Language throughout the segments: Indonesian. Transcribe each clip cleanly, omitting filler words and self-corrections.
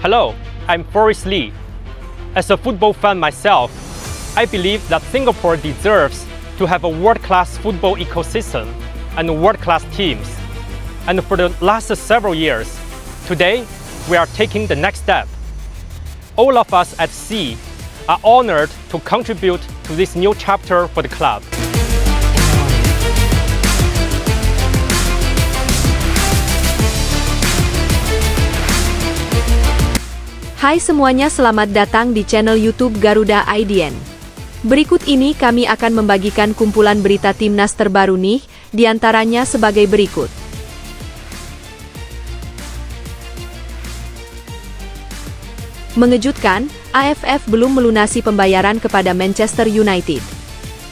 Hello, I'm Forrest Lee. As a football fan myself, I believe that Singapore deserves to have a world-class football ecosystem and world-class teams. And for the last several years, today we are taking the next step. All of us at SEA are honored to contribute to this new chapter for the club. Hai semuanya, selamat datang di channel YouTube Garuda IDN. Berikut ini kami akan membagikan kumpulan berita timnas terbaru nih, diantaranya sebagai berikut. Mengejutkan, AFF belum melunasi pembayaran kepada Manchester United.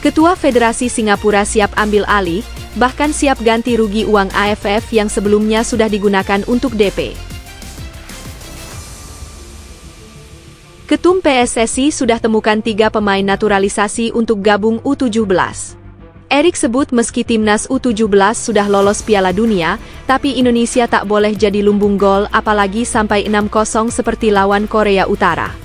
Ketua Federasi Singapura siap ambil alih, bahkan siap ganti rugi uang AFF yang sebelumnya sudah digunakan untuk DP. Ketum PSSI sudah temukan 3 pemain naturalisasi untuk gabung U17. Erik sebut meski timnas U17 sudah lolos Piala Dunia, tapi Indonesia tak boleh jadi lumbung gol apalagi sampai 6-0 seperti lawan Korea Utara.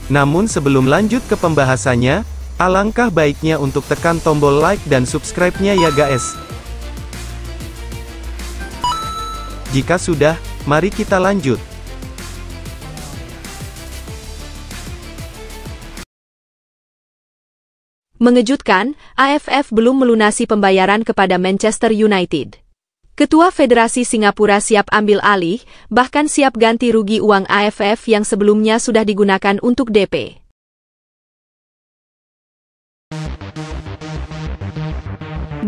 Namun sebelum lanjut ke pembahasannya, alangkah baiknya untuk tekan tombol like dan subscribe-nya ya guys. Jika sudah, mari kita lanjut. Mengejutkan, AFF belum melunasi pembayaran kepada Manchester United. Ketua Federasi Singapura siap ambil alih, bahkan siap ganti rugi uang AFF yang sebelumnya sudah digunakan untuk DP.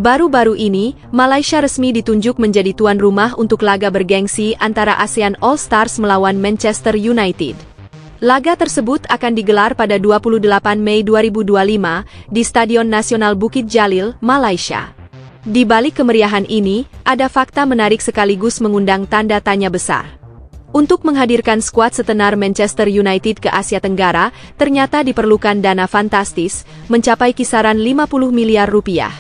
Baru-baru ini, Malaysia resmi ditunjuk menjadi tuan rumah untuk laga bergengsi antara ASEAN All Stars melawan Manchester United. Laga tersebut akan digelar pada 28 Mei 2025 di Stadion Nasional Bukit Jalil, Malaysia. Di balik kemeriahan ini, ada fakta menarik sekaligus mengundang tanda tanya besar. Untuk menghadirkan skuad setenar Manchester United ke Asia Tenggara, ternyata diperlukan dana fantastis, mencapai kisaran 50 miliar rupiah.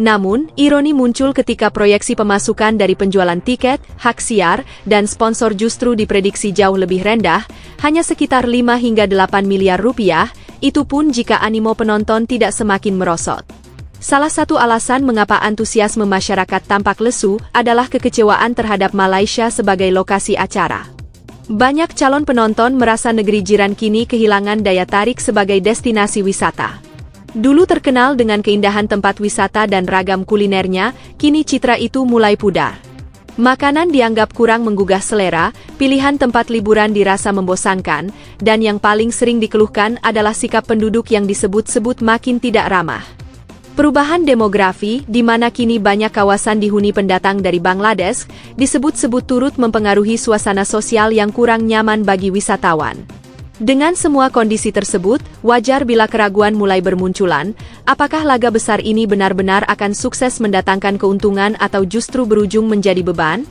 Namun, ironi muncul ketika proyeksi pemasukan dari penjualan tiket, hak siar, dan sponsor justru diprediksi jauh lebih rendah, hanya sekitar 5 hingga 8 miliar rupiah, itu pun jika animo penonton tidak semakin merosot. Salah satu alasan mengapa antusiasme masyarakat tampak lesu adalah kekecewaan terhadap Malaysia sebagai lokasi acara. Banyak calon penonton merasa negeri jiran kini kehilangan daya tarik sebagai destinasi wisata. Dulu terkenal dengan keindahan tempat wisata dan ragam kulinernya, kini citra itu mulai pudar. Makanan dianggap kurang menggugah selera, pilihan tempat liburan dirasa membosankan, dan yang paling sering dikeluhkan adalah sikap penduduk yang disebut-sebut makin tidak ramah. Perubahan demografi, di mana kini banyak kawasan dihuni pendatang dari Bangladesh, disebut-sebut turut mempengaruhi suasana sosial yang kurang nyaman bagi wisatawan. Dengan semua kondisi tersebut, wajar bila keraguan mulai bermunculan, apakah laga besar ini benar-benar akan sukses mendatangkan keuntungan atau justru berujung menjadi beban?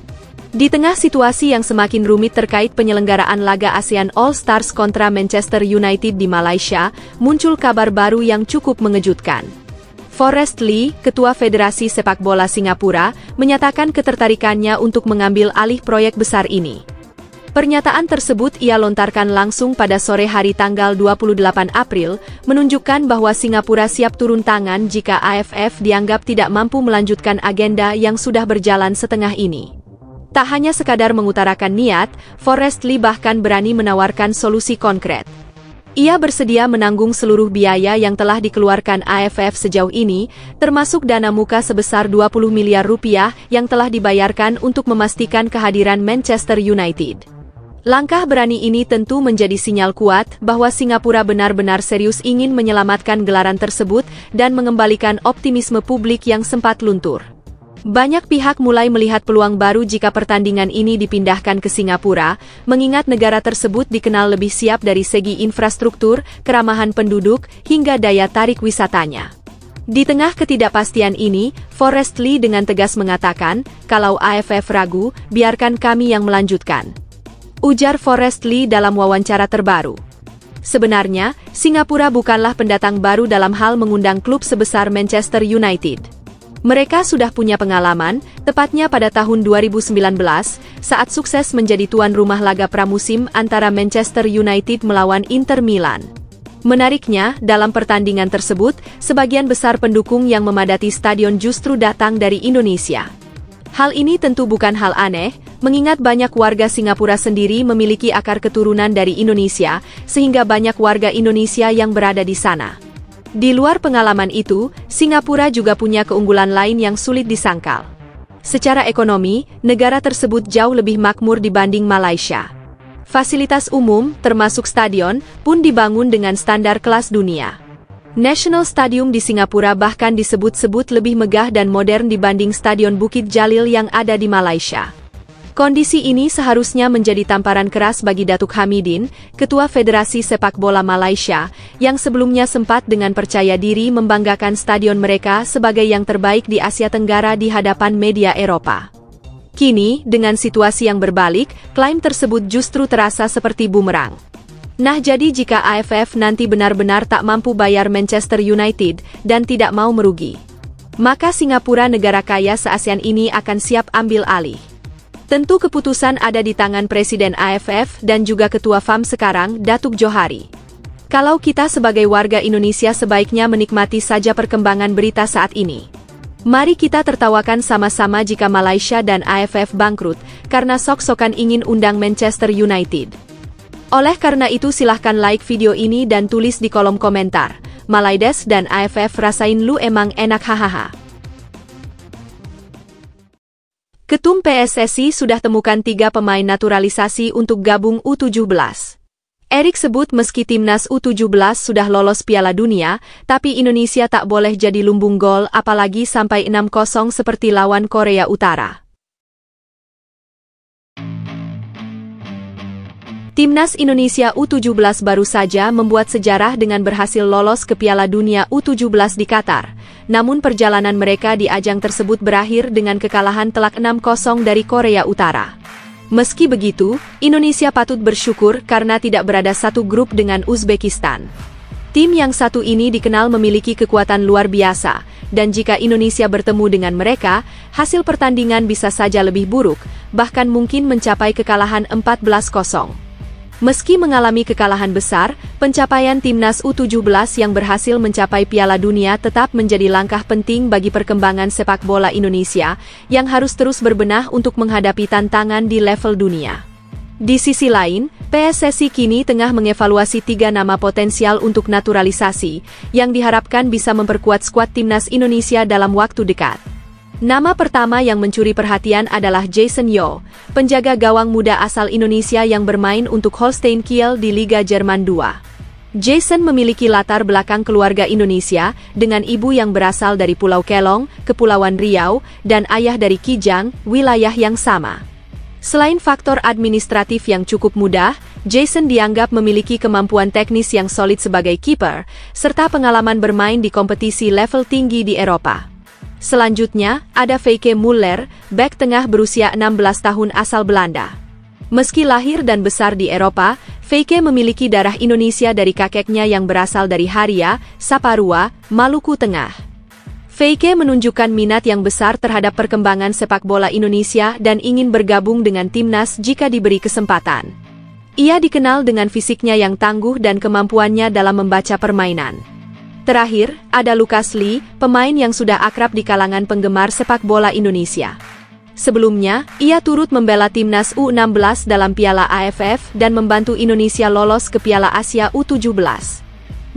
Di tengah situasi yang semakin rumit terkait penyelenggaraan laga ASEAN All Stars kontra Manchester United di Malaysia, muncul kabar baru yang cukup mengejutkan. Forrest Lee, Ketua Federasi Sepak Bola Singapura, menyatakan ketertarikannya untuk mengambil alih proyek besar ini. Pernyataan tersebut ia lontarkan langsung pada sore hari tanggal 28 April, menunjukkan bahwa Singapura siap turun tangan jika AFF dianggap tidak mampu melanjutkan agenda yang sudah berjalan setengah ini. Tak hanya sekadar mengutarakan niat, Forrest Lee bahkan berani menawarkan solusi konkret. Ia bersedia menanggung seluruh biaya yang telah dikeluarkan AFF sejauh ini, termasuk dana muka sebesar 20 miliar rupiah yang telah dibayarkan untuk memastikan kehadiran Manchester United. Langkah berani ini tentu menjadi sinyal kuat bahwa Singapura benar-benar serius ingin menyelamatkan gelaran tersebut dan mengembalikan optimisme publik yang sempat luntur. Banyak pihak mulai melihat peluang baru jika pertandingan ini dipindahkan ke Singapura, mengingat negara tersebut dikenal lebih siap dari segi infrastruktur, keramahan penduduk, hingga daya tarik wisatanya. Di tengah ketidakpastian ini, Forrest Lee dengan tegas mengatakan, kalau AFF ragu, biarkan kami yang melanjutkan. Ujar Forrest Lee dalam wawancara terbaru. Sebenarnya, Singapura bukanlah pendatang baru dalam hal mengundang klub sebesar Manchester United. Mereka sudah punya pengalaman, tepatnya pada tahun 2019, saat sukses menjadi tuan rumah laga pramusim antara Manchester United melawan Inter Milan. Menariknya, dalam pertandingan tersebut, sebagian besar pendukung yang memadati stadion justru datang dari Indonesia. Hal ini tentu bukan hal aneh, mengingat banyak warga Singapura sendiri memiliki akar keturunan dari Indonesia, sehingga banyak warga Indonesia yang berada di sana. Di luar pengalaman itu, Singapura juga punya keunggulan lain yang sulit disangkal. Secara ekonomi, negara tersebut jauh lebih makmur dibanding Malaysia. Fasilitas umum, termasuk stadion, pun dibangun dengan standar kelas dunia. National Stadium di Singapura bahkan disebut-sebut lebih megah dan modern dibanding Stadion Bukit Jalil yang ada di Malaysia. Kondisi ini seharusnya menjadi tamparan keras bagi Datuk Hamidin, Ketua Federasi Sepak Bola Malaysia, yang sebelumnya sempat dengan percaya diri membanggakan stadion mereka sebagai yang terbaik di Asia Tenggara di hadapan media Eropa. Kini, dengan situasi yang berbalik, klaim tersebut justru terasa seperti bumerang. Nah, jadi jika AFF nanti benar-benar tak mampu bayar Manchester United dan tidak mau merugi, maka Singapura, negara kaya se-ASEAN ini akan siap ambil alih. Tentu keputusan ada di tangan Presiden AFF dan juga Ketua FAM sekarang, Datuk Johari. Kalau kita sebagai warga Indonesia sebaiknya menikmati saja perkembangan berita saat ini. Mari kita tertawakan sama-sama jika Malaysia dan AFF bangkrut, karena sok-sokan ingin undang Manchester United. Oleh karena itu silahkan like video ini dan tulis di kolom komentar, Malaides dan AFF rasain lu emang enak hahaha. Ketum PSSI sudah temukan 3 pemain naturalisasi untuk gabung U17. Erik sebut meski timnas U17 sudah lolos Piala Dunia, tapi Indonesia tak boleh jadi lumbung gol apalagi sampai 6-0 seperti lawan Korea Utara. Timnas Indonesia U17 baru saja membuat sejarah dengan berhasil lolos ke Piala Dunia U17 di Qatar. Namun perjalanan mereka di ajang tersebut berakhir dengan kekalahan telak 6-0 dari Korea Utara. Meski begitu, Indonesia patut bersyukur karena tidak berada satu grup dengan Uzbekistan. Tim yang satu ini dikenal memiliki kekuatan luar biasa, dan jika Indonesia bertemu dengan mereka, hasil pertandingan bisa saja lebih buruk, bahkan mungkin mencapai kekalahan 14-0. Meski mengalami kekalahan besar, pencapaian timnas U17 yang berhasil mencapai Piala Dunia tetap menjadi langkah penting bagi perkembangan sepak bola Indonesia, yang harus terus berbenah untuk menghadapi tantangan di level dunia. Di sisi lain, PSSI kini tengah mengevaluasi 3 nama potensial untuk naturalisasi, yang diharapkan bisa memperkuat skuad timnas Indonesia dalam waktu dekat. Nama pertama yang mencuri perhatian adalah Jason Yeo, penjaga gawang muda asal Indonesia yang bermain untuk Holstein Kiel di Liga Jerman 2. Jason memiliki latar belakang keluarga Indonesia, dengan ibu yang berasal dari Pulau Kelong, Kepulauan Riau, dan ayah dari Kijang, wilayah yang sama. Selain faktor administratif yang cukup mudah, Jason dianggap memiliki kemampuan teknis yang solid sebagai kiper, serta pengalaman bermain di kompetisi level tinggi di Eropa. Selanjutnya, ada Feike Muller, bek tengah berusia 16 tahun asal Belanda. Meski lahir dan besar di Eropa, Feike memiliki darah Indonesia dari kakeknya yang berasal dari Haria, Saparua, Maluku Tengah. Feike menunjukkan minat yang besar terhadap perkembangan sepak bola Indonesia dan ingin bergabung dengan timnas jika diberi kesempatan. Ia dikenal dengan fisiknya yang tangguh dan kemampuannya dalam membaca permainan. Terakhir, ada Lucas Lee, pemain yang sudah akrab di kalangan penggemar sepak bola Indonesia. Sebelumnya, ia turut membela timnas U16 dalam Piala AFF dan membantu Indonesia lolos ke Piala Asia U17.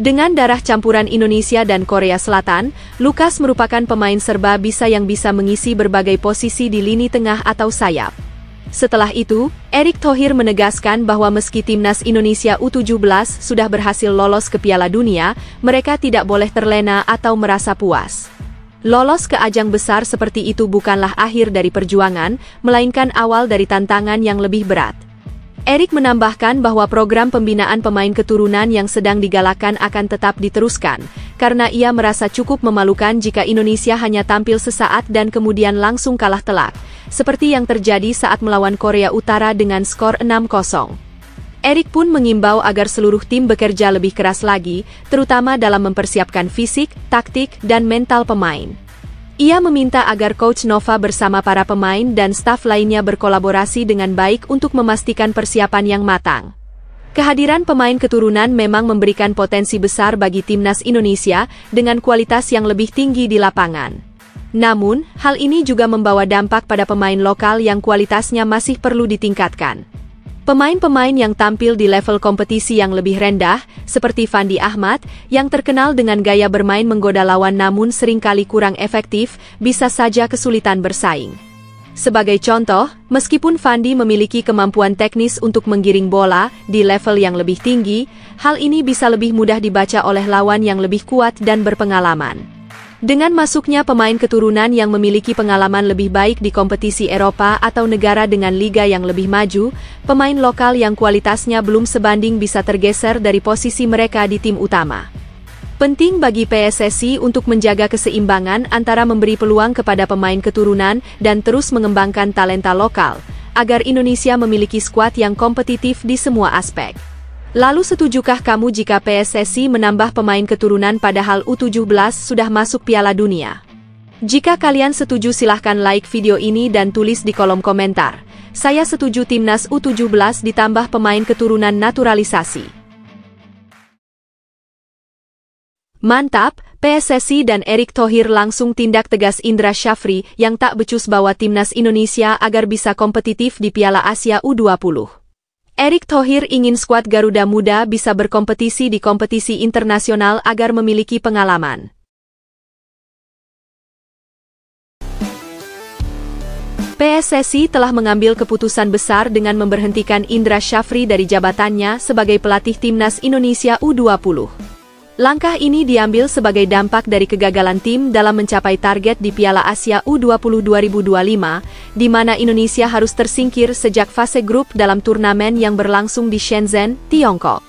Dengan darah campuran Indonesia dan Korea Selatan, Lucas merupakan pemain serba bisa yang bisa mengisi berbagai posisi di lini tengah atau sayap. Setelah itu, Erick Thohir menegaskan bahwa meski timnas Indonesia U17 sudah berhasil lolos ke Piala Dunia, mereka tidak boleh terlena atau merasa puas. Lolos ke ajang besar seperti itu bukanlah akhir dari perjuangan, melainkan awal dari tantangan yang lebih berat. Erick menambahkan bahwa program pembinaan pemain keturunan yang sedang digalakkan akan tetap diteruskan, karena ia merasa cukup memalukan jika Indonesia hanya tampil sesaat dan kemudian langsung kalah telak, seperti yang terjadi saat melawan Korea Utara dengan skor 6-0. Erick pun mengimbau agar seluruh tim bekerja lebih keras lagi, terutama dalam mempersiapkan fisik, taktik, dan mental pemain. Ia meminta agar Coach Nova bersama para pemain dan staf lainnya berkolaborasi dengan baik untuk memastikan persiapan yang matang. Kehadiran pemain keturunan memang memberikan potensi besar bagi timnas Indonesia dengan kualitas yang lebih tinggi di lapangan. Namun, hal ini juga membawa dampak pada pemain lokal yang kualitasnya masih perlu ditingkatkan. Pemain-pemain yang tampil di level kompetisi yang lebih rendah, seperti Fandi Ahmad, yang terkenal dengan gaya bermain menggoda lawan namun seringkali kurang efektif, bisa saja kesulitan bersaing. Sebagai contoh, meskipun Fandi memiliki kemampuan teknis untuk menggiring bola di level yang lebih tinggi, hal ini bisa lebih mudah dibaca oleh lawan yang lebih kuat dan berpengalaman. Dengan masuknya pemain keturunan yang memiliki pengalaman lebih baik di kompetisi Eropa atau negara dengan liga yang lebih maju, pemain lokal yang kualitasnya belum sebanding bisa tergeser dari posisi mereka di tim utama. Penting bagi PSSI untuk menjaga keseimbangan antara memberi peluang kepada pemain keturunan dan terus mengembangkan talenta lokal, agar Indonesia memiliki skuad yang kompetitif di semua aspek. Lalu setujukah kamu jika PSSI menambah pemain keturunan padahal U17 sudah masuk Piala Dunia? Jika kalian setuju silahkan like video ini dan tulis di kolom komentar. Saya setuju timnas U17 ditambah pemain keturunan naturalisasi. Mantap, PSSI dan Erick Thohir langsung tindak tegas Indra Syafri yang tak becus bawa timnas Indonesia agar bisa kompetitif di Piala Asia U20. Erick Thohir ingin skuad Garuda Muda bisa berkompetisi di kompetisi internasional agar memiliki pengalaman. PSSI telah mengambil keputusan besar dengan memberhentikan Indra Syafri dari jabatannya sebagai pelatih timnas Indonesia U20. Langkah ini diambil sebagai dampak dari kegagalan tim dalam mencapai target di Piala Asia U20 2025, di mana Indonesia harus tersingkir sejak fase grup dalam turnamen yang berlangsung di Shenzhen, Tiongkok.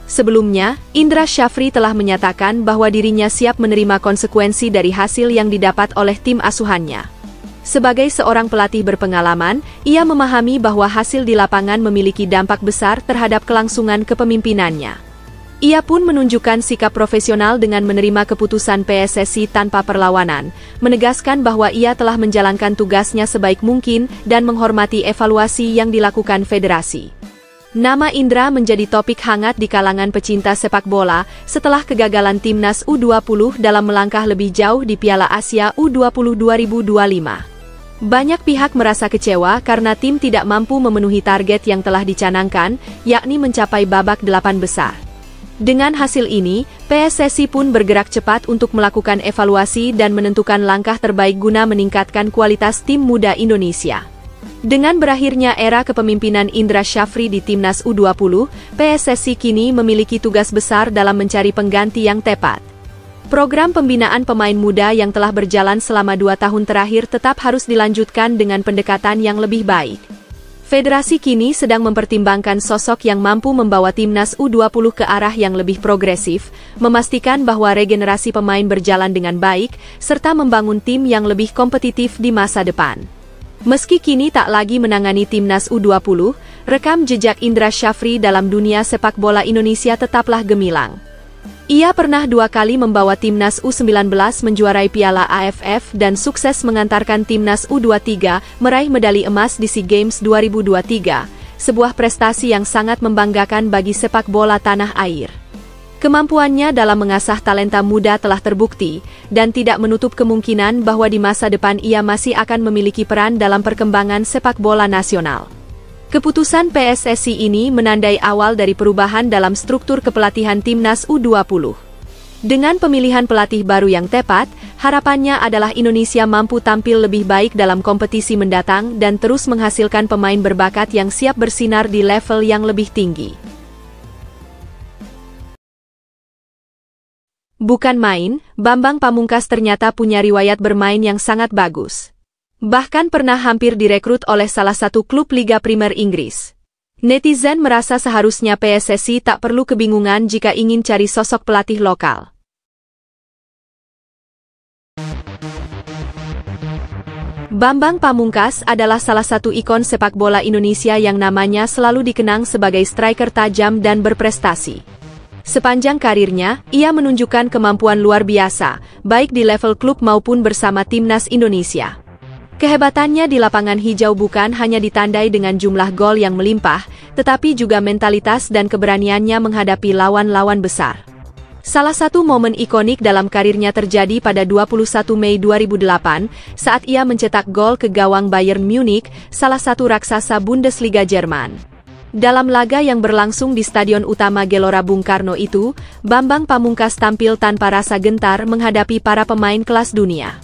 Sebelumnya, Indra Syafri telah menyatakan bahwa dirinya siap menerima konsekuensi dari hasil yang didapat oleh tim asuhannya. Sebagai seorang pelatih berpengalaman, ia memahami bahwa hasil di lapangan memiliki dampak besar terhadap kelangsungan kepemimpinannya. Ia pun menunjukkan sikap profesional dengan menerima keputusan PSSI tanpa perlawanan, menegaskan bahwa ia telah menjalankan tugasnya sebaik mungkin dan menghormati evaluasi yang dilakukan federasi. Nama Indra menjadi topik hangat di kalangan pecinta sepak bola setelah kegagalan timnas U20 dalam melangkah lebih jauh di Piala Asia U20 2025. Banyak pihak merasa kecewa karena tim tidak mampu memenuhi target yang telah dicanangkan, yakni mencapai babak 8 besar. Dengan hasil ini, PSSI pun bergerak cepat untuk melakukan evaluasi dan menentukan langkah terbaik guna meningkatkan kualitas tim muda Indonesia. Dengan berakhirnya era kepemimpinan Indra Syafri di timnas U20, PSSI kini memiliki tugas besar dalam mencari pengganti yang tepat. Program pembinaan pemain muda yang telah berjalan selama 2 tahun terakhir tetap harus dilanjutkan dengan pendekatan yang lebih baik. Federasi kini sedang mempertimbangkan sosok yang mampu membawa timnas U20 ke arah yang lebih progresif, memastikan bahwa regenerasi pemain berjalan dengan baik, serta membangun tim yang lebih kompetitif di masa depan. Meski kini tak lagi menangani timnas U20, rekam jejak Indra Syafri dalam dunia sepak bola Indonesia tetaplah gemilang. Ia pernah 2 kali membawa timnas U19 menjuarai Piala AFF dan sukses mengantarkan timnas U23 meraih medali emas di SEA Games 2023, sebuah prestasi yang sangat membanggakan bagi sepak bola tanah air. Kemampuannya dalam mengasah talenta muda telah terbukti, dan tidak menutup kemungkinan bahwa di masa depan ia masih akan memiliki peran dalam perkembangan sepak bola nasional. Keputusan PSSI ini menandai awal dari perubahan dalam struktur kepelatihan timnas U20. Dengan pemilihan pelatih baru yang tepat, harapannya adalah Indonesia mampu tampil lebih baik dalam kompetisi mendatang dan terus menghasilkan pemain berbakat yang siap bersinar di level yang lebih tinggi. Bukan main, Bambang Pamungkas ternyata punya riwayat bermain yang sangat bagus. Bahkan pernah hampir direkrut oleh salah satu klub Liga Primer Inggris. Netizen merasa seharusnya PSSI tak perlu kebingungan jika ingin cari sosok pelatih lokal. Bambang Pamungkas adalah salah satu ikon sepak bola Indonesia yang namanya selalu dikenang sebagai striker tajam dan berprestasi. Sepanjang karirnya, ia menunjukkan kemampuan luar biasa, baik di level klub maupun bersama timnas Indonesia. Kehebatannya di lapangan hijau bukan hanya ditandai dengan jumlah gol yang melimpah, tetapi juga mentalitas dan keberaniannya menghadapi lawan-lawan besar. Salah satu momen ikonik dalam karirnya terjadi pada 21 Mei 2008 saat ia mencetak gol ke gawang Bayern Munich, salah satu raksasa Bundesliga Jerman. Dalam laga yang berlangsung di Stadion Utama Gelora Bung Karno itu, Bambang Pamungkas tampil tanpa rasa gentar menghadapi para pemain kelas dunia.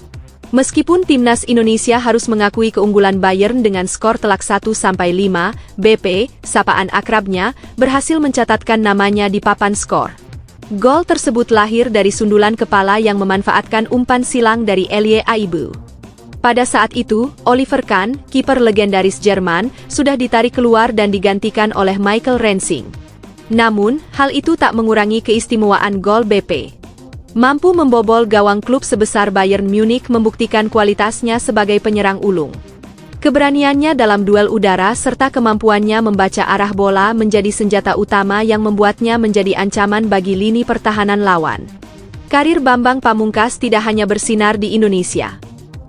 Meskipun timnas Indonesia harus mengakui keunggulan Bayern dengan skor telak 1-5, BP, sapaan akrabnya, berhasil mencatatkan namanya di papan skor. Gol tersebut lahir dari sundulan kepala yang memanfaatkan umpan silang dari Elie Aibu. Pada saat itu, Oliver Kahn, kiper legendaris Jerman, sudah ditarik keluar dan digantikan oleh Michael Rensing. Namun, hal itu tak mengurangi keistimewaan gol BP. Mampu membobol gawang klub sebesar Bayern Munich membuktikan kualitasnya sebagai penyerang ulung. Keberaniannya dalam duel udara serta kemampuannya membaca arah bola menjadi senjata utama yang membuatnya menjadi ancaman bagi lini pertahanan lawan. Karir Bambang Pamungkas tidak hanya bersinar di Indonesia.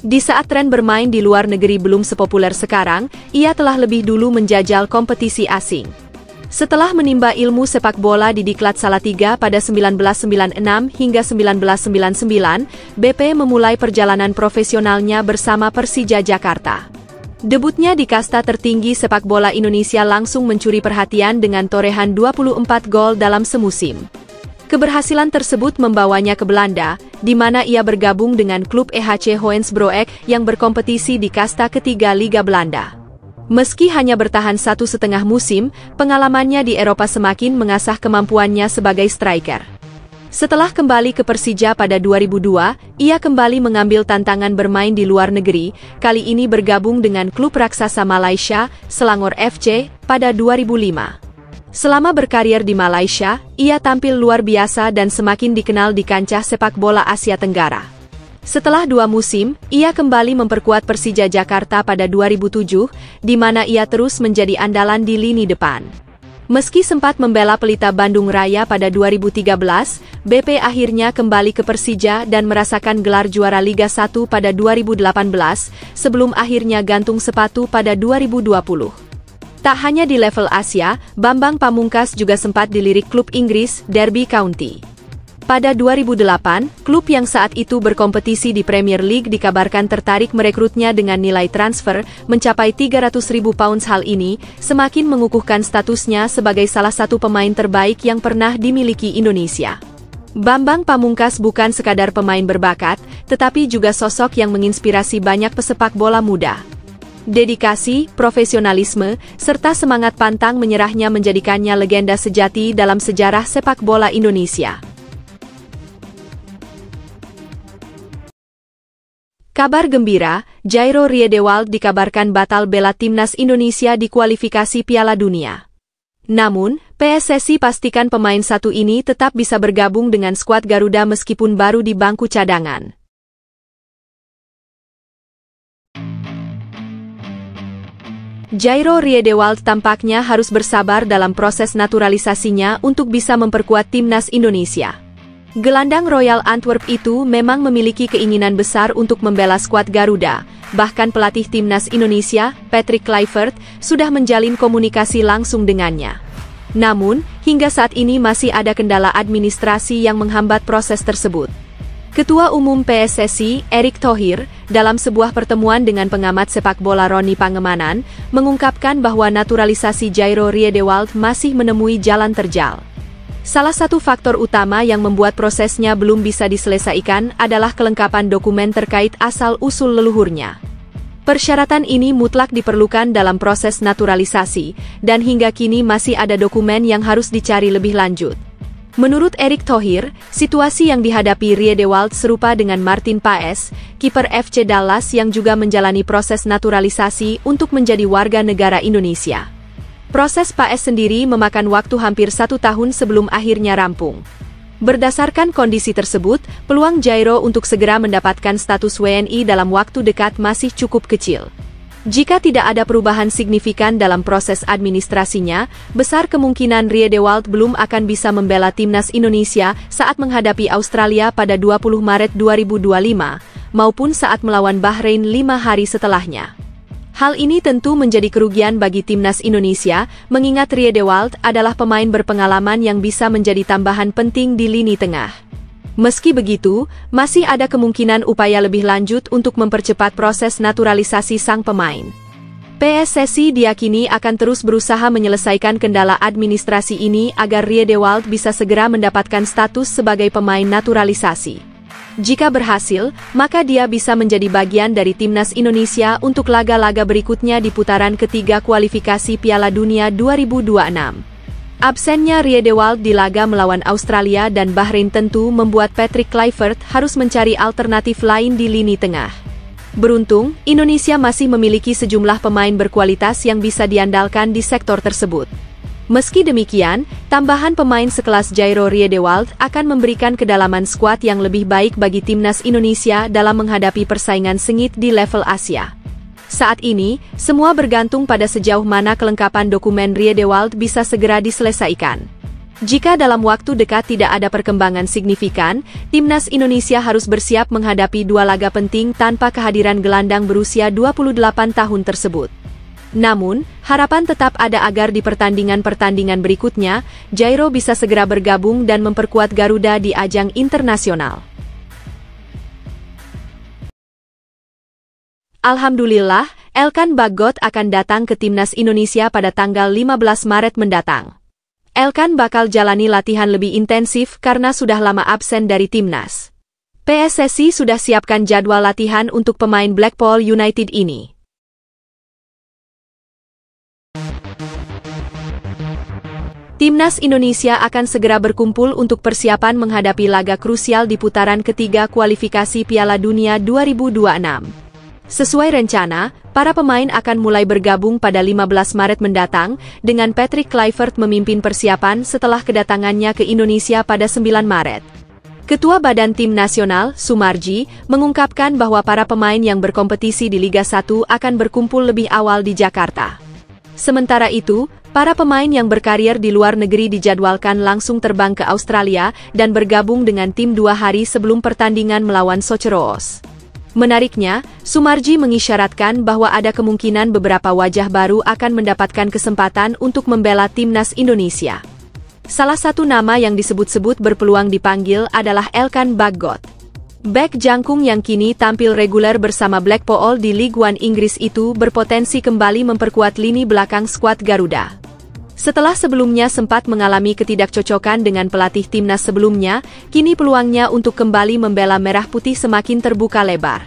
Di saat tren bermain di luar negeri belum sepopuler sekarang, ia telah lebih dulu menjajal kompetisi asing. Setelah menimba ilmu sepak bola di Diklat Salatiga pada 1996 hingga 1999, BP memulai perjalanan profesionalnya bersama Persija Jakarta. Debutnya di kasta tertinggi sepak bola Indonesia langsung mencuri perhatian dengan torehan 24 gol dalam semusim. Keberhasilan tersebut membawanya ke Belanda, di mana ia bergabung dengan klub EHC Hoensbroek yang berkompetisi di kasta ketiga Liga Belanda. Meski hanya bertahan 1,5 musim, pengalamannya di Eropa semakin mengasah kemampuannya sebagai striker. Setelah kembali ke Persija pada 2002, ia kembali mengambil tantangan bermain di luar negeri, kali ini bergabung dengan klub raksasa Malaysia, Selangor FC, pada 2005. Selama berkarir di Malaysia, ia tampil luar biasa dan semakin dikenal di kancah sepak bola Asia Tenggara. Setelah 2 musim, ia kembali memperkuat Persija Jakarta pada 2007, di mana ia terus menjadi andalan di lini depan. Meski sempat membela Pelita Bandung Raya pada 2013, BP akhirnya kembali ke Persija dan merasakan gelar juara Liga 1 pada 2018, sebelum akhirnya gantung sepatu pada 2020. Tak hanya di level Asia, Bambang Pamungkas juga sempat dilirik klub Inggris, Derby County. Pada 2008, klub yang saat itu berkompetisi di Premier League dikabarkan tertarik merekrutnya dengan nilai transfer mencapai 300.000 pounds. Hal ini semakin mengukuhkan statusnya sebagai salah satu pemain terbaik yang pernah dimiliki Indonesia. Bambang Pamungkas bukan sekadar pemain berbakat, tetapi juga sosok yang menginspirasi banyak pesepak bola muda. Dedikasi, profesionalisme, serta semangat pantang menyerahnya menjadikannya legenda sejati dalam sejarah sepak bola Indonesia. Kabar gembira, Jairo Riedewald dikabarkan batal bela timnas Indonesia di kualifikasi Piala Dunia. Namun, PSSI pastikan pemain satu ini tetap bisa bergabung dengan skuad Garuda meskipun baru di bangku cadangan. Jairo Riedewald tampaknya harus bersabar dalam proses naturalisasinya untuk bisa memperkuat timnas Indonesia. Gelandang Royal Antwerp itu memang memiliki keinginan besar untuk membela skuad Garuda, bahkan pelatih timnas Indonesia, Patrick Kluivert, sudah menjalin komunikasi langsung dengannya. Namun, hingga saat ini masih ada kendala administrasi yang menghambat proses tersebut. Ketua Umum PSSI, Erick Thohir, dalam sebuah pertemuan dengan pengamat sepak bola Roni Pangemanan, mengungkapkan bahwa naturalisasi Jairo Riedewald masih menemui jalan terjal. Salah satu faktor utama yang membuat prosesnya belum bisa diselesaikan adalah kelengkapan dokumen terkait asal-usul leluhurnya. Persyaratan ini mutlak diperlukan dalam proses naturalisasi, dan hingga kini masih ada dokumen yang harus dicari lebih lanjut. Menurut Erick Thohir, situasi yang dihadapi Riedewald serupa dengan Martin Paes, kiper FC Dallas yang juga menjalani proses naturalisasi untuk menjadi warga negara Indonesia. Proses Paes sendiri memakan waktu hampir 1 tahun sebelum akhirnya rampung. Berdasarkan kondisi tersebut, peluang Jairo untuk segera mendapatkan status WNI dalam waktu dekat masih cukup kecil. Jika tidak ada perubahan signifikan dalam proses administrasinya, besar kemungkinan Riedewald belum akan bisa membela timnas Indonesia saat menghadapi Australia pada 20 Maret 2025, maupun saat melawan Bahrain 5 hari setelahnya. Hal ini tentu menjadi kerugian bagi timnas Indonesia, mengingat Riedewald adalah pemain berpengalaman yang bisa menjadi tambahan penting di lini tengah. Meski begitu, masih ada kemungkinan upaya lebih lanjut untuk mempercepat proses naturalisasi sang pemain. PSSI diyakini akan terus berusaha menyelesaikan kendala administrasi ini agar Riedewald bisa segera mendapatkan status sebagai pemain naturalisasi. Jika berhasil, maka dia bisa menjadi bagian dari timnas Indonesia untuk laga-laga berikutnya di putaran ketiga kualifikasi Piala Dunia 2026. Absennya Riedewald di laga melawan Australia dan Bahrain tentu membuat Patrick Kluivert harus mencari alternatif lain di lini tengah. Beruntung, Indonesia masih memiliki sejumlah pemain berkualitas yang bisa diandalkan di sektor tersebut. Meski demikian, tambahan pemain sekelas Jairo Riedewald akan memberikan kedalaman skuad yang lebih baik bagi timnas Indonesia dalam menghadapi persaingan sengit di level Asia. Saat ini, semua bergantung pada sejauh mana kelengkapan dokumen Riedewald bisa segera diselesaikan. Jika dalam waktu dekat tidak ada perkembangan signifikan, timnas Indonesia harus bersiap menghadapi 2 laga penting tanpa kehadiran gelandang berusia 28 tahun tersebut. Namun, harapan tetap ada agar di pertandingan-pertandingan berikutnya, Jairo bisa segera bergabung dan memperkuat Garuda di ajang internasional. Alhamdulillah, Elkan Bagot akan datang ke timnas Indonesia pada tanggal 15 Maret mendatang. Elkan bakal jalani latihan lebih intensif karena sudah lama absen dari timnas. PSSI sudah siapkan jadwal latihan untuk pemain Blackpool United ini. Timnas Indonesia akan segera berkumpul untuk persiapan menghadapi laga krusial di putaran ketiga kualifikasi Piala Dunia 2026. Sesuai rencana, para pemain akan mulai bergabung pada 15 Maret mendatang, dengan Patrick Kluivert memimpin persiapan setelah kedatangannya ke Indonesia pada 9 Maret. Ketua Badan Tim Nasional, Sumarji, mengungkapkan bahwa para pemain yang berkompetisi di Liga 1 akan berkumpul lebih awal di Jakarta. Sementara itu, para pemain yang berkarir di luar negeri dijadwalkan langsung terbang ke Australia dan bergabung dengan tim 2 hari sebelum pertandingan melawan Socheroos. Menariknya, Sumarji mengisyaratkan bahwa ada kemungkinan beberapa wajah baru akan mendapatkan kesempatan untuk membela timnas Indonesia. Salah satu nama yang disebut-sebut berpeluang dipanggil adalah Elkan Bagot. Bek jangkung yang kini tampil reguler bersama Blackpool di Ligue 1 Inggris itu berpotensi kembali memperkuat lini belakang skuad Garuda. Setelah sebelumnya sempat mengalami ketidakcocokan dengan pelatih timnas sebelumnya, kini peluangnya untuk kembali membela Merah Putih semakin terbuka lebar.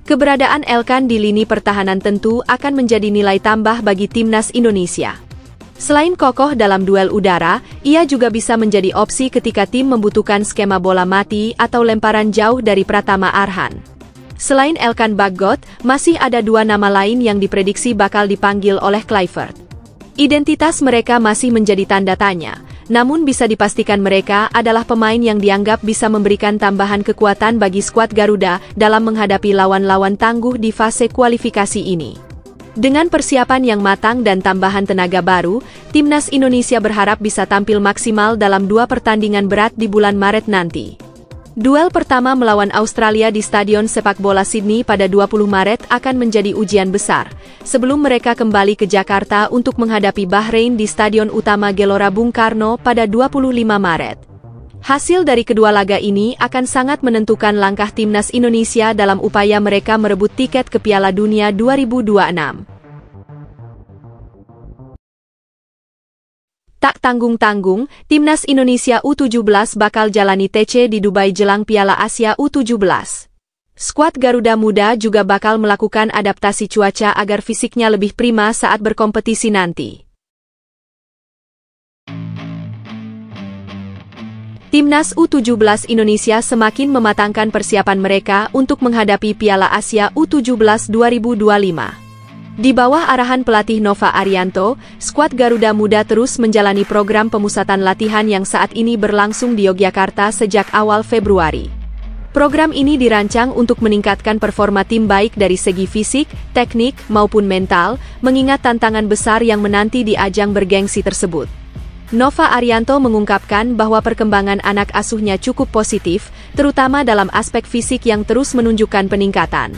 Keberadaan Elkan di lini pertahanan tentu akan menjadi nilai tambah bagi timnas Indonesia. Selain kokoh dalam duel udara, ia juga bisa menjadi opsi ketika tim membutuhkan skema bola mati atau lemparan jauh dari Pratama Arhan. Selain Elkan Bagot, masih ada 2 nama lain yang diprediksi bakal dipanggil oleh Kluivert. Identitas mereka masih menjadi tanda tanya, namun bisa dipastikan mereka adalah pemain yang dianggap bisa memberikan tambahan kekuatan bagi skuad Garuda dalam menghadapi lawan-lawan tangguh di fase kualifikasi ini. Dengan persiapan yang matang dan tambahan tenaga baru, timnas Indonesia berharap bisa tampil maksimal dalam 2 pertandingan berat di bulan Maret nanti. Duel pertama melawan Australia di Stadion Sepak Bola Sydney pada 20 Maret akan menjadi ujian besar, sebelum mereka kembali ke Jakarta untuk menghadapi Bahrain di Stadion Utama Gelora Bung Karno pada 25 Maret. Hasil dari kedua laga ini akan sangat menentukan langkah timnas Indonesia dalam upaya mereka merebut tiket ke Piala Dunia 2026. Tak tanggung-tanggung, timnas Indonesia U17 bakal jalani TC di Dubai jelang Piala Asia U17. Skuad Garuda Muda juga bakal melakukan adaptasi cuaca agar fisiknya lebih prima saat berkompetisi nanti. Timnas U17 Indonesia semakin mematangkan persiapan mereka untuk menghadapi Piala Asia U17 2025. Di bawah arahan pelatih Nova Arianto, skuad Garuda Muda terus menjalani program pemusatan latihan yang saat ini berlangsung di Yogyakarta sejak awal Februari. Program ini dirancang untuk meningkatkan performa tim baik dari segi fisik, teknik, maupun mental, mengingat tantangan besar yang menanti di ajang bergengsi tersebut. Nova Arianto mengungkapkan bahwa perkembangan anak asuhnya cukup positif, terutama dalam aspek fisik yang terus menunjukkan peningkatan.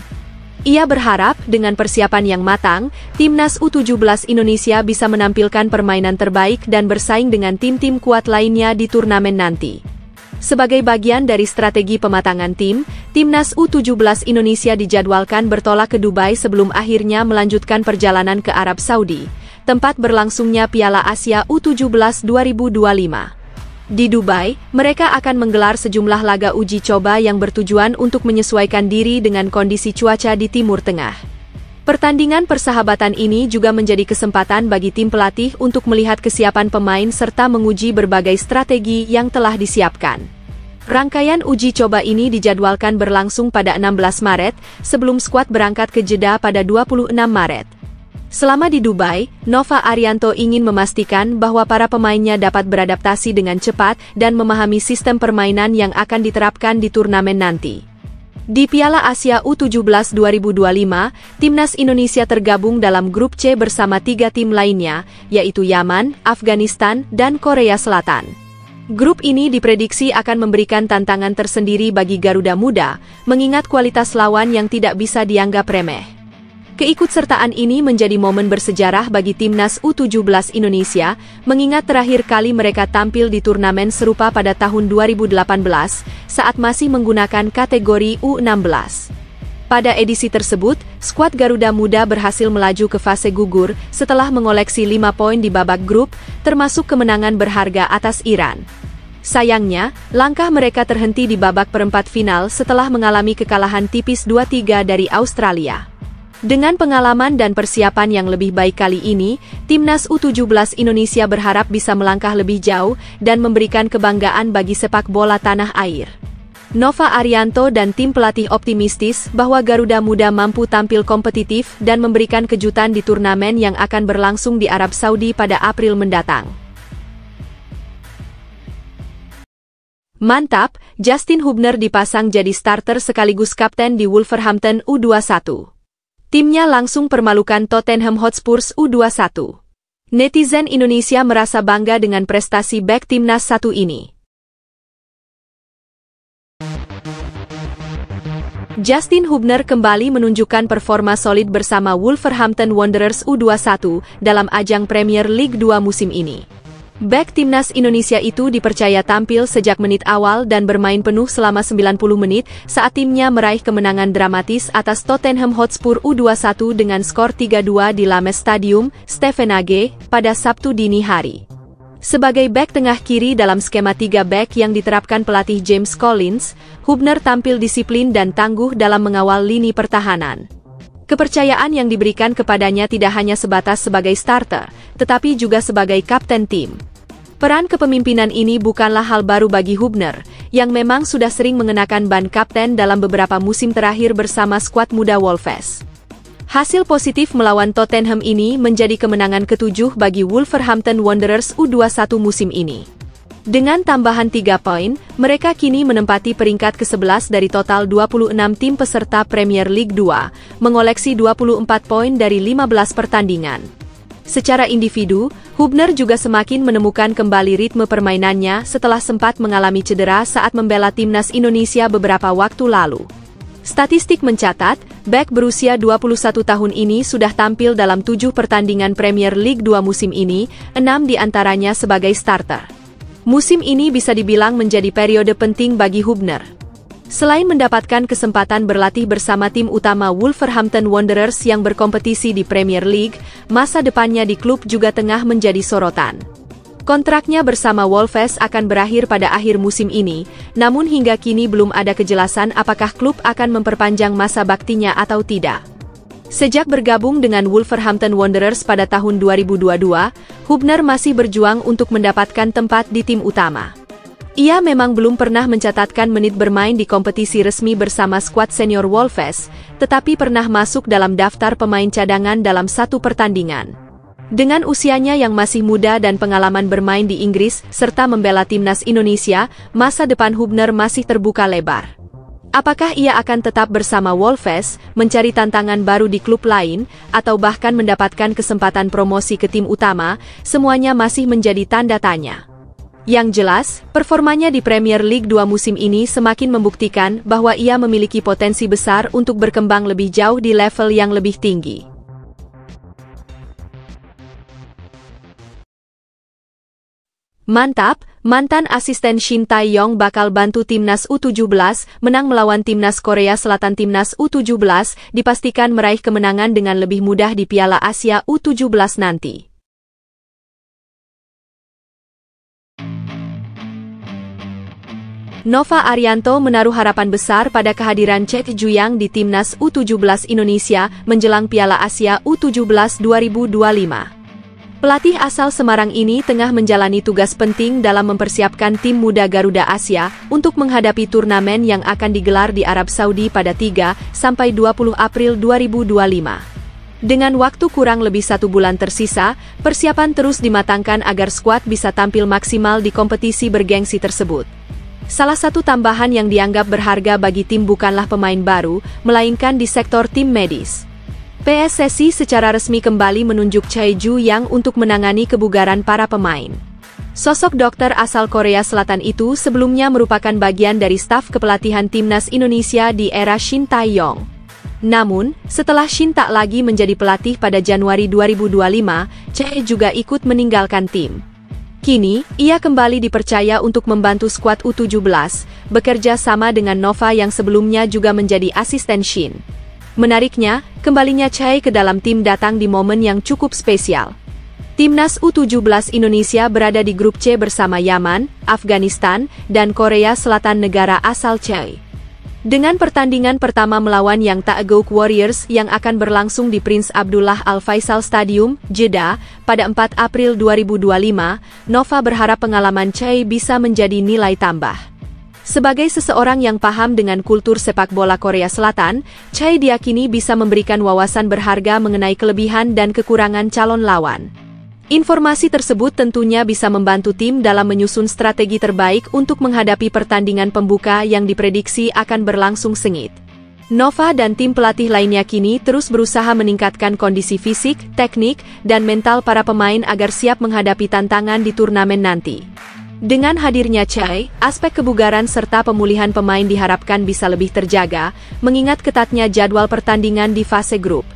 Ia berharap dengan persiapan yang matang, Timnas U17 Indonesia bisa menampilkan permainan terbaik dan bersaing dengan tim-tim kuat lainnya di turnamen nanti. Sebagai bagian dari strategi pematangan tim, Timnas U17 Indonesia dijadwalkan bertolak ke Dubai sebelum akhirnya melanjutkan perjalanan ke Arab Saudi, tempat berlangsungnya Piala Asia U17 2025. Di Dubai, mereka akan menggelar sejumlah laga uji coba yang bertujuan untuk menyesuaikan diri dengan kondisi cuaca di Timur Tengah. Pertandingan persahabatan ini juga menjadi kesempatan bagi tim pelatih untuk melihat kesiapan pemain serta menguji berbagai strategi yang telah disiapkan. Rangkaian uji coba ini dijadwalkan berlangsung pada 16 Maret, sebelum skuad berangkat ke Jeddah pada 26 Maret. Selama di Dubai, Nova Arianto ingin memastikan bahwa para pemainnya dapat beradaptasi dengan cepat dan memahami sistem permainan yang akan diterapkan di turnamen nanti. Di Piala Asia U17 2025, Timnas Indonesia tergabung dalam grup C bersama 3 tim lainnya, yaitu Yaman, Afghanistan, dan Korea Selatan. Grup ini diprediksi akan memberikan tantangan tersendiri bagi Garuda Muda, mengingat kualitas lawan yang tidak bisa dianggap remeh. Keikutsertaan ini menjadi momen bersejarah bagi Timnas U17 Indonesia, mengingat terakhir kali mereka tampil di turnamen serupa pada tahun 2018, saat masih menggunakan kategori U16. Pada edisi tersebut, skuad Garuda Muda berhasil melaju ke fase gugur setelah mengoleksi 5 poin di babak grup, termasuk kemenangan berharga atas Iran. Sayangnya, langkah mereka terhenti di babak perempat final setelah mengalami kekalahan tipis 2-3 dari Australia. Dengan pengalaman dan persiapan yang lebih baik kali ini, Timnas U17 Indonesia berharap bisa melangkah lebih jauh dan memberikan kebanggaan bagi sepak bola tanah air. Nova Arianto dan tim pelatih optimistis bahwa Garuda Muda mampu tampil kompetitif dan memberikan kejutan di turnamen yang akan berlangsung di Arab Saudi pada April mendatang. Mantap, Justin Hubner dipasang jadi starter sekaligus kapten di Wolverhampton U21. Timnya langsung permalukan Tottenham Hotspur U21. Netizen Indonesia merasa bangga dengan prestasi bek Timnas 1 ini. Justin Hubner kembali menunjukkan performa solid bersama Wolverhampton Wanderers U21 dalam ajang Premier League 2 musim ini. Bek Timnas Indonesia itu dipercaya tampil sejak menit awal dan bermain penuh selama 90 menit saat timnya meraih kemenangan dramatis atas Tottenham Hotspur U21 dengan skor 3-2 di Lames Stadium, Stevenage, pada Sabtu dini hari. Sebagai bek tengah kiri dalam skema 3 bek yang diterapkan pelatih James Collins, Hubner tampil disiplin dan tangguh dalam mengawal lini pertahanan. Kepercayaan yang diberikan kepadanya tidak hanya sebatas sebagai starter, tetapi juga sebagai kapten tim. Peran kepemimpinan ini bukanlah hal baru bagi Hubner, yang memang sudah sering mengenakan ban kapten dalam beberapa musim terakhir bersama skuad muda Wolves. Hasil positif melawan Tottenham ini menjadi kemenangan ke-7 bagi Wolverhampton Wanderers U21 musim ini. Dengan tambahan 3 poin, mereka kini menempati peringkat ke-11 dari total 26 tim peserta Premier League 2, mengoleksi 24 poin dari 15 pertandingan. Secara individu, Hubner juga semakin menemukan kembali ritme permainannya setelah sempat mengalami cedera saat membela Timnas Indonesia beberapa waktu lalu. Statistik mencatat, bek berusia 21 tahun ini sudah tampil dalam 7 pertandingan Premier League 2 musim ini, 6 diantaranya sebagai starter. Musim ini bisa dibilang menjadi periode penting bagi Hubner. Selain mendapatkan kesempatan berlatih bersama tim utama Wolverhampton Wanderers yang berkompetisi di Premier League, masa depannya di klub juga tengah menjadi sorotan. Kontraknya bersama Wolves akan berakhir pada akhir musim ini, namun hingga kini belum ada kejelasan apakah klub akan memperpanjang masa baktinya atau tidak. Sejak bergabung dengan Wolverhampton Wanderers pada tahun 2022, Hubner masih berjuang untuk mendapatkan tempat di tim utama. Ia memang belum pernah mencatatkan menit bermain di kompetisi resmi bersama skuad senior Wolves, tetapi pernah masuk dalam daftar pemain cadangan dalam 1 pertandingan. Dengan usianya yang masih muda dan pengalaman bermain di Inggris serta membela Timnas Indonesia, masa depan Hubner masih terbuka lebar. Apakah ia akan tetap bersama Wolves, mencari tantangan baru di klub lain, atau bahkan mendapatkan kesempatan promosi ke tim utama, semuanya masih menjadi tanda tanya. Yang jelas, performanya di Premier League 2 musim ini semakin membuktikan bahwa ia memiliki potensi besar untuk berkembang lebih jauh di level yang lebih tinggi. Mantap, mantan asisten Shin Tae-yong bakal bantu timnas U17 menang melawan timnas Korea Selatan. Timnas U17 dipastikan meraih kemenangan dengan lebih mudah di Piala Asia U17 nanti. Nova Arianto menaruh harapan besar pada kehadiran Chae Ju-yang di timnas U17 Indonesia menjelang Piala Asia U17 2025. Pelatih asal Semarang ini tengah menjalani tugas penting dalam mempersiapkan tim muda Garuda Asia untuk menghadapi turnamen yang akan digelar di Arab Saudi pada 3–20 April 2025. Dengan waktu kurang lebih 1 bulan tersisa, persiapan terus dimatangkan agar skuad bisa tampil maksimal di kompetisi bergengsi tersebut. Salah satu tambahan yang dianggap berharga bagi tim bukanlah pemain baru, melainkan di sektor tim medis. PSSI secara resmi kembali menunjuk Chae Ju-yang untuk menangani kebugaran para pemain. Sosok dokter asal Korea Selatan itu sebelumnya merupakan bagian dari staf kepelatihan timnas Indonesia di era Shin Tae-yong. Namun, setelah Shin tak lagi menjadi pelatih pada Januari 2025, Chae juga ikut meninggalkan tim. Kini, ia kembali dipercaya untuk membantu skuad U17, bekerja sama dengan Nova yang sebelumnya juga menjadi asisten Shin. Menariknya, kembalinya Chae ke dalam tim datang di momen yang cukup spesial. Timnas U17 Indonesia berada di grup C bersama Yaman, Afghanistan, dan Korea Selatan, negara asal Chae. Dengan pertandingan pertama melawan Yang Taeguk Warriors yang akan berlangsung di Prince Abdullah Al Faisal Stadium, Jeddah, pada 4 April 2025, Nova berharap pengalaman Chae bisa menjadi nilai tambah. Sebagai seseorang yang paham dengan kultur sepak bola Korea Selatan, Chae diyakini bisa memberikan wawasan berharga mengenai kelebihan dan kekurangan calon lawan. Informasi tersebut tentunya bisa membantu tim dalam menyusun strategi terbaik untuk menghadapi pertandingan pembuka yang diprediksi akan berlangsung sengit. Nova dan tim pelatih lainnya kini terus berusaha meningkatkan kondisi fisik, teknik, dan mental para pemain agar siap menghadapi tantangan di turnamen nanti. Dengan hadirnya Chae, aspek kebugaran serta pemulihan pemain diharapkan bisa lebih terjaga, mengingat ketatnya jadwal pertandingan di fase grup.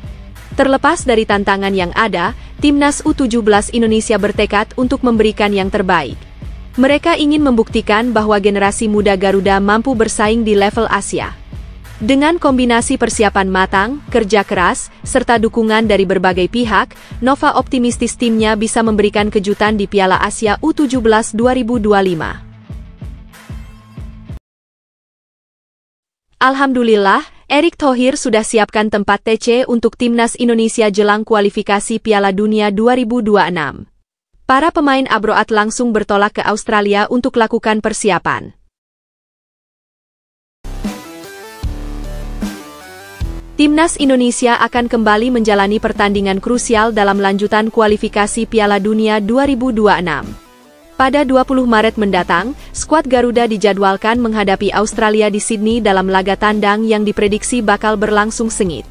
Terlepas dari tantangan yang ada, timnas U17 Indonesia bertekad untuk memberikan yang terbaik. Mereka ingin membuktikan bahwa generasi muda Garuda mampu bersaing di level Asia. Dengan kombinasi persiapan matang, kerja keras, serta dukungan dari berbagai pihak, Nova optimistis timnya bisa memberikan kejutan di Piala Asia U17 2025. Alhamdulillah, Erick Thohir sudah siapkan tempat TC untuk timnas Indonesia jelang kualifikasi Piala Dunia 2026. Para pemain Abroad langsung bertolak ke Australia untuk lakukan persiapan. Timnas Indonesia akan kembali menjalani pertandingan krusial dalam lanjutan kualifikasi Piala Dunia 2026. Pada 20 Maret mendatang, skuad Garuda dijadwalkan menghadapi Australia di Sydney dalam laga tandang yang diprediksi bakal berlangsung sengit.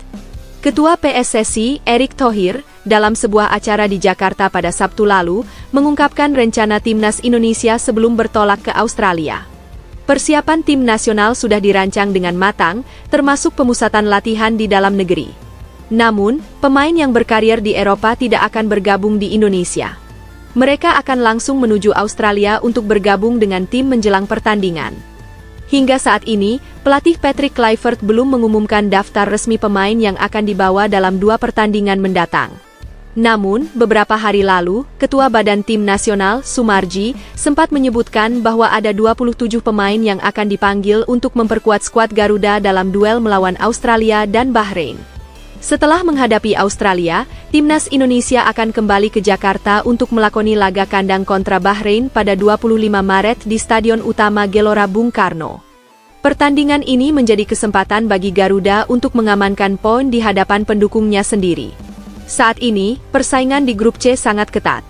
Ketua PSSI, Erick Thohir, dalam sebuah acara di Jakarta pada Sabtu lalu, mengungkapkan rencana timnas Indonesia sebelum bertolak ke Australia. Persiapan tim nasional sudah dirancang dengan matang, termasuk pemusatan latihan di dalam negeri. Namun, pemain yang berkarir di Eropa tidak akan bergabung di Indonesia. Mereka akan langsung menuju Australia untuk bergabung dengan tim menjelang pertandingan. Hingga saat ini, pelatih Patrick Kluivert belum mengumumkan daftar resmi pemain yang akan dibawa dalam 2 pertandingan mendatang. Namun, beberapa hari lalu, Ketua Badan Tim Nasional, Sumarji, sempat menyebutkan bahwa ada 27 pemain yang akan dipanggil untuk memperkuat skuad Garuda dalam duel melawan Australia dan Bahrain. Setelah menghadapi Australia, timnas Indonesia akan kembali ke Jakarta untuk melakoni laga kandang kontra Bahrain pada 25 Maret di Stadion Utama Gelora Bung Karno. Pertandingan ini menjadi kesempatan bagi Garuda untuk mengamankan poin di hadapan pendukungnya sendiri. Saat ini, persaingan di grup C sangat ketat.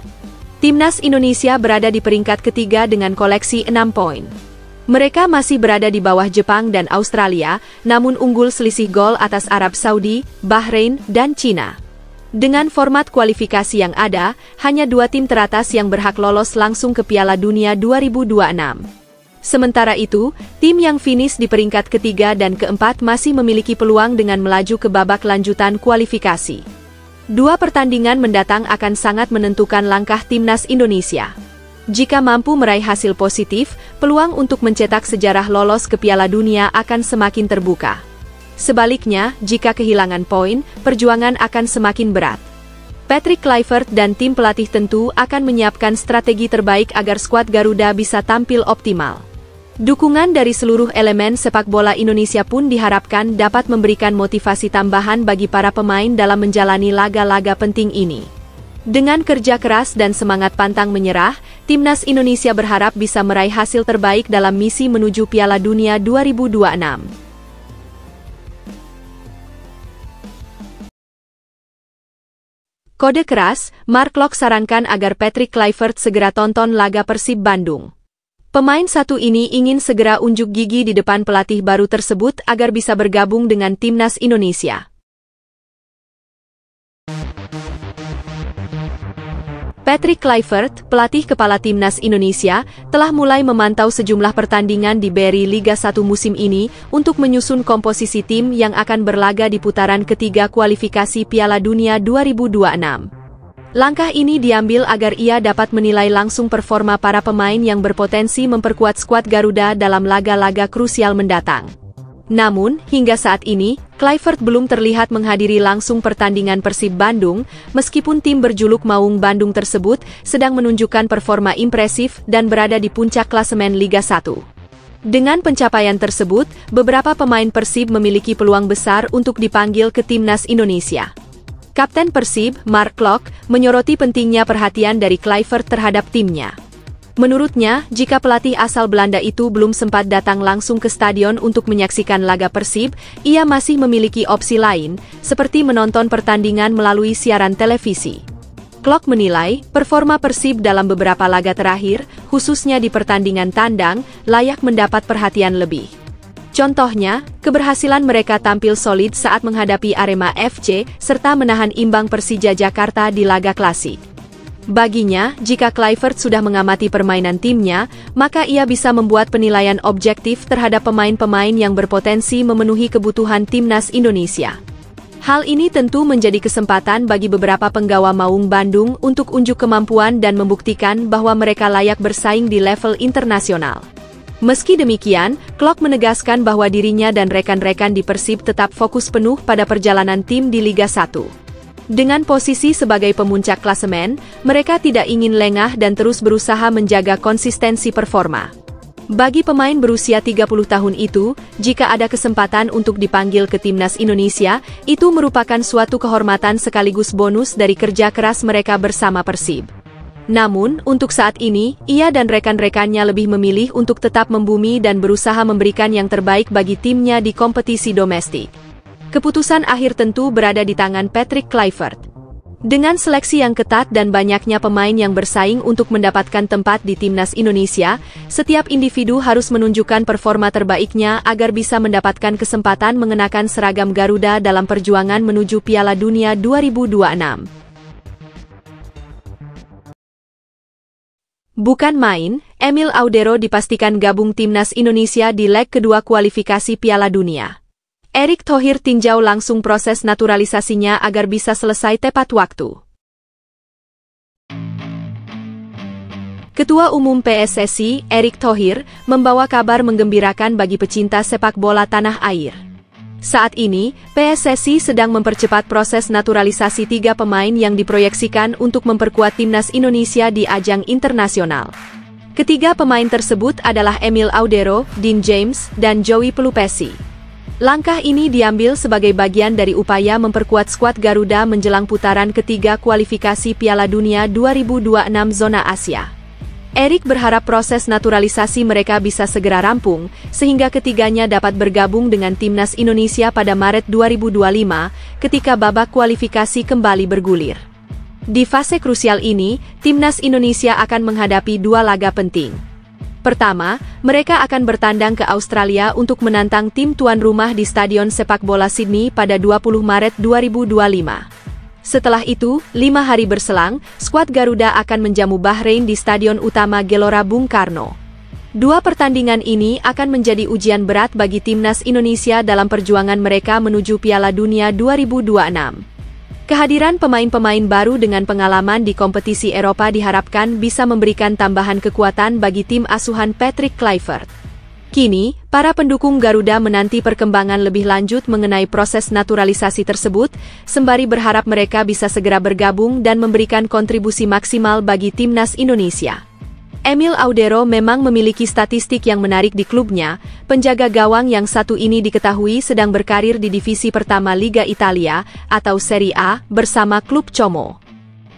Timnas Indonesia berada di peringkat ketiga dengan koleksi 6 poin. Mereka masih berada di bawah Jepang dan Australia, namun unggul selisih gol atas Arab Saudi, Bahrain, dan Cina. Dengan format kualifikasi yang ada, hanya 2 tim teratas yang berhak lolos langsung ke Piala Dunia 2026. Sementara itu, tim yang finish di peringkat ketiga dan keempat masih memiliki peluang dengan melaju ke babak lanjutan kualifikasi. 2 pertandingan mendatang akan sangat menentukan langkah timnas Indonesia. Jika mampu meraih hasil positif, peluang untuk mencetak sejarah lolos ke Piala Dunia akan semakin terbuka. Sebaliknya, jika kehilangan poin, perjuangan akan semakin berat. Patrick Kluivert dan tim pelatih tentu akan menyiapkan strategi terbaik agar skuad Garuda bisa tampil optimal. Dukungan dari seluruh elemen sepak bola Indonesia pun diharapkan dapat memberikan motivasi tambahan bagi para pemain dalam menjalani laga-laga penting ini. Dengan kerja keras dan semangat pantang menyerah, timnas Indonesia berharap bisa meraih hasil terbaik dalam misi menuju Piala Dunia 2026. Kode keras, Mark Locke sarankan agar Patrick Kluivert segera tonton laga Persib Bandung. Pemain satu ini ingin segera unjuk gigi di depan pelatih baru tersebut agar bisa bergabung dengan timnas Indonesia. Patrick Kluivert, pelatih kepala timnas Indonesia, telah mulai memantau sejumlah pertandingan di BRI Liga 1 musim ini untuk menyusun komposisi tim yang akan berlaga di putaran ketiga kualifikasi Piala Dunia 2026. Langkah ini diambil agar ia dapat menilai langsung performa para pemain yang berpotensi memperkuat skuad Garuda dalam laga-laga krusial mendatang. Namun, hingga saat ini, Kluivert belum terlihat menghadiri langsung pertandingan Persib Bandung, meskipun tim berjuluk Maung Bandung tersebut sedang menunjukkan performa impresif dan berada di puncak klasemen Liga 1. Dengan pencapaian tersebut, beberapa pemain Persib memiliki peluang besar untuk dipanggil ke timnas Indonesia. Kapten Persib, Mark Locke, menyoroti pentingnya perhatian dari Kluivert terhadap timnya. Menurutnya, jika pelatih asal Belanda itu belum sempat datang langsung ke stadion untuk menyaksikan laga Persib, ia masih memiliki opsi lain, seperti menonton pertandingan melalui siaran televisi. Locke menilai, performa Persib dalam beberapa laga terakhir, khususnya di pertandingan tandang, layak mendapat perhatian lebih. Contohnya, keberhasilan mereka tampil solid saat menghadapi Arema FC, serta menahan imbang Persija Jakarta di laga klasik. Baginya, jika Kluivert sudah mengamati permainan timnya, maka ia bisa membuat penilaian objektif terhadap pemain-pemain yang berpotensi memenuhi kebutuhan timnas Indonesia. Hal ini tentu menjadi kesempatan bagi beberapa penggawa Maung Bandung untuk unjuk kemampuan dan membuktikan bahwa mereka layak bersaing di level internasional. Meski demikian, Locke menegaskan bahwa dirinya dan rekan-rekan di Persib tetap fokus penuh pada perjalanan tim di Liga 1. Dengan posisi sebagai pemuncak klasemen, mereka tidak ingin lengah dan terus berusaha menjaga konsistensi performa. Bagi pemain berusia 30 tahun itu, jika ada kesempatan untuk dipanggil ke timnas Indonesia, itu merupakan suatu kehormatan sekaligus bonus dari kerja keras mereka bersama Persib. Namun, untuk saat ini, ia dan rekan-rekannya lebih memilih untuk tetap membumi dan berusaha memberikan yang terbaik bagi timnya di kompetisi domestik. Keputusan akhir tentu berada di tangan Patrick Kluivert. Dengan seleksi yang ketat dan banyaknya pemain yang bersaing untuk mendapatkan tempat di timnas Indonesia, setiap individu harus menunjukkan performa terbaiknya agar bisa mendapatkan kesempatan mengenakan seragam Garuda dalam perjuangan menuju Piala Dunia 2026. Bukan main, Emil Audero dipastikan gabung timnas Indonesia di leg kedua kualifikasi Piala Dunia. Erick Thohir tinjau langsung proses naturalisasinya agar bisa selesai tepat waktu. Ketua Umum PSSI, Erick Thohir, membawa kabar menggembirakan bagi pecinta sepak bola tanah air. Saat ini, PSSI sedang mempercepat proses naturalisasi 3 pemain yang diproyeksikan untuk memperkuat timnas Indonesia di ajang internasional. Ketiga pemain tersebut adalah Emil Audero, Dean James, dan Joey Pelupesi. Langkah ini diambil sebagai bagian dari upaya memperkuat skuad Garuda menjelang putaran ketiga kualifikasi Piala Dunia 2026 zona Asia. Erick berharap proses naturalisasi mereka bisa segera rampung, sehingga ketiganya dapat bergabung dengan timnas Indonesia pada Maret 2025, ketika babak kualifikasi kembali bergulir. Di fase krusial ini, timnas Indonesia akan menghadapi 2 laga penting. Pertama, mereka akan bertandang ke Australia untuk menantang tim tuan rumah di Stadion Sepak Bola Sydney pada 20 Maret 2025. Setelah itu, 5 hari berselang, skuad Garuda akan menjamu Bahrain di Stadion Utama Gelora Bung Karno. 2 pertandingan ini akan menjadi ujian berat bagi timnas Indonesia dalam perjuangan mereka menuju Piala Dunia 2026. Kehadiran pemain-pemain baru dengan pengalaman di kompetisi Eropa diharapkan bisa memberikan tambahan kekuatan bagi tim asuhan Patrick Kluivert. Kini, para pendukung Garuda menanti perkembangan lebih lanjut mengenai proses naturalisasi tersebut, sembari berharap mereka bisa segera bergabung dan memberikan kontribusi maksimal bagi timnas Indonesia. Emil Audero memang memiliki statistik yang menarik di klubnya. Penjaga gawang yang satu ini diketahui sedang berkarir di divisi pertama Liga Italia atau Serie A bersama klub Como.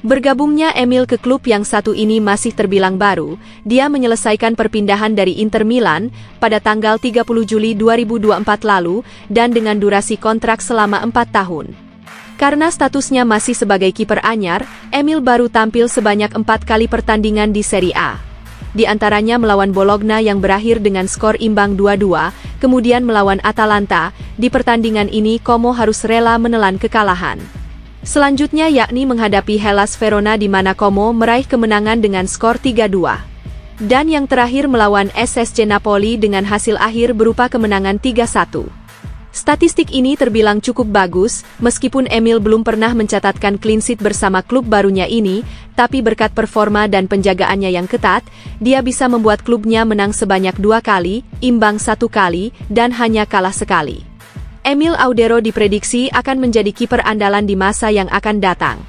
Bergabungnya Emil ke klub yang satu ini masih terbilang baru. Dia menyelesaikan perpindahan dari Inter Milan pada tanggal 30 Juli 2024 lalu dan dengan durasi kontrak selama 4 tahun. Karena statusnya masih sebagai kiper anyar, Emil baru tampil sebanyak 4 kali pertandingan di Serie A. Di antaranya melawan Bologna yang berakhir dengan skor imbang 2-2, kemudian melawan Atalanta. Di pertandingan ini Como harus rela menelan kekalahan. Selanjutnya yakni menghadapi Hellas Verona di mana Como meraih kemenangan dengan skor 3-2. Dan yang terakhir melawan SSC Napoli dengan hasil akhir berupa kemenangan 3-1. Statistik ini terbilang cukup bagus, meskipun Emil belum pernah mencatatkan clean sheet bersama klub barunya ini, tapi berkat performa dan penjagaannya yang ketat, dia bisa membuat klubnya menang sebanyak 2 kali, imbang 1 kali, dan hanya kalah sekali. Emil Audero diprediksi akan menjadi kiper andalan di masa yang akan datang.